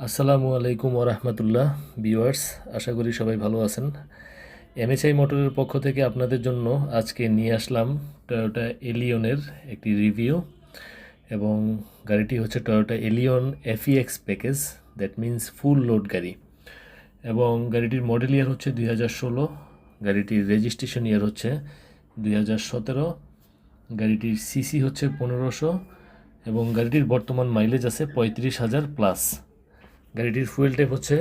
আসসালামু আলাইকুম ওরহমতুল্লাহ ভিউয়ার্স, আশা করি সবাই ভালো আছেন। এমএসআই মোটরের পক্ষ থেকে আপনাদের জন্য আজকে নিয়ে আসলাম টয়োটা এলিয়নের একটি রিভিউ। এবং গাড়িটি হচ্ছে Toyota Allion FEX package, that means full load গাড়ি। এবং গাড়িটির মডেল ইয়ার হচ্ছে 2016, গাড়িটির রেজিস্ট্রেশন ইয়ার হচ্ছে 2017, গাড়িটির সিসি হচ্ছে 1500 এবং গাড়িটির বর্তমান মাইলেজ আছে 35,000 প্লাস। গাড়িটির ফুয়েল টাইপ হচ্ছে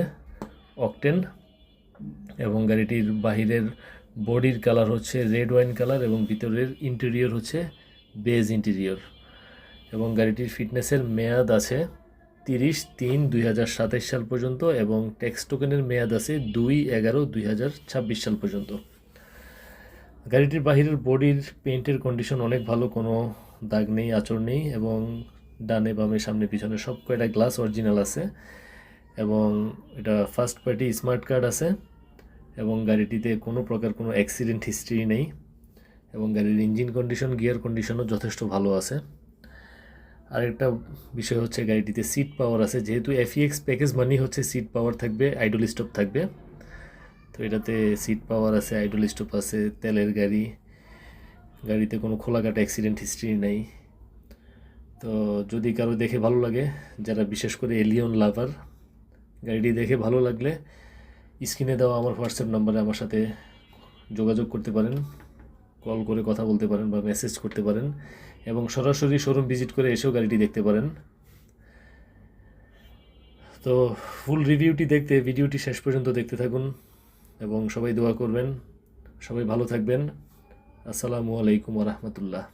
অকটেন এবং গাড়িটির বাহিরের বডির কালার হচ্ছে রেড ওয়াইন কালার এবং ভিতরের ইন্টেরিয়র হচ্ছে বেজ ইন্টেরিয়র। এবং গাড়িটির ফিটনেসের মেয়াদ আছে 30/3/2027 সাল পর্যন্ত এবং ট্যাক্স টোকেনের মেয়াদ আছে 2/11/2026 সাল পর্যন্ত। গাড়িটির বাহিরের বডির পেইন্টের কন্ডিশন অনেক ভালো, কোনো দাগ নেই, আঁচড় নেই এবং ডানে বামে সামনে পিছনে সব কয়টা গ্লাস অরিজিনাল আছে এবং এটা ফার্স্ট পার্টি স্মার্ট কার্ড আছে এবং গাড়িটিতে কোনো প্রকার কোনো অ্যাক্সিডেন্ট হিস্ট্রি নেই এবং গাড়ির ইঞ্জিন কন্ডিশন, গিয়ার কন্ডিশনও যথেষ্ট ভালো আছে। আরেকটা বিষয় হচ্ছে গাড়িটিতে সিট পাওয়ার আছে, যেহেতু এফইএক্স প্যাকেজ মানেই হচ্ছে সিট পাওয়ার থাকবে, আইডল স্টপ থাকবে। তো এটাতে সিট পাওয়ার আছে, আইডল স্টপ আছে, তেলের গাড়ি, গাড়িতে কোনো খোলাকাটা অ্যাক্সিডেন্ট হিস্ট্রি নেই। তো যদি কারো দেখে ভালো লাগে, যারা বিশেষ করে এলিয়ন লাভার, গাড়িটি দেখে ভালো লাগলে স্ক্রিনে দেওয়া আমার হোয়াটসঅ্যাপ নাম্বারে আমার সাথে যোগাযোগ করতে পারেন, কল করে কথা বলতে পারেন বা মেসেজ করতে পারেন এবং সরাসরি শোরুম ভিজিট করে এসেও গাড়িটি দেখতে পারেন। তো ফুল রিভিউটি দেখতে ভিডিওটি শেষ পর্যন্ত দেখতে থাকুন এবং সবাই দোয়া করবেন। সবাই ভালো থাকবেন। আসসালামু আলাইকুম ওরহমতুল্লাহ।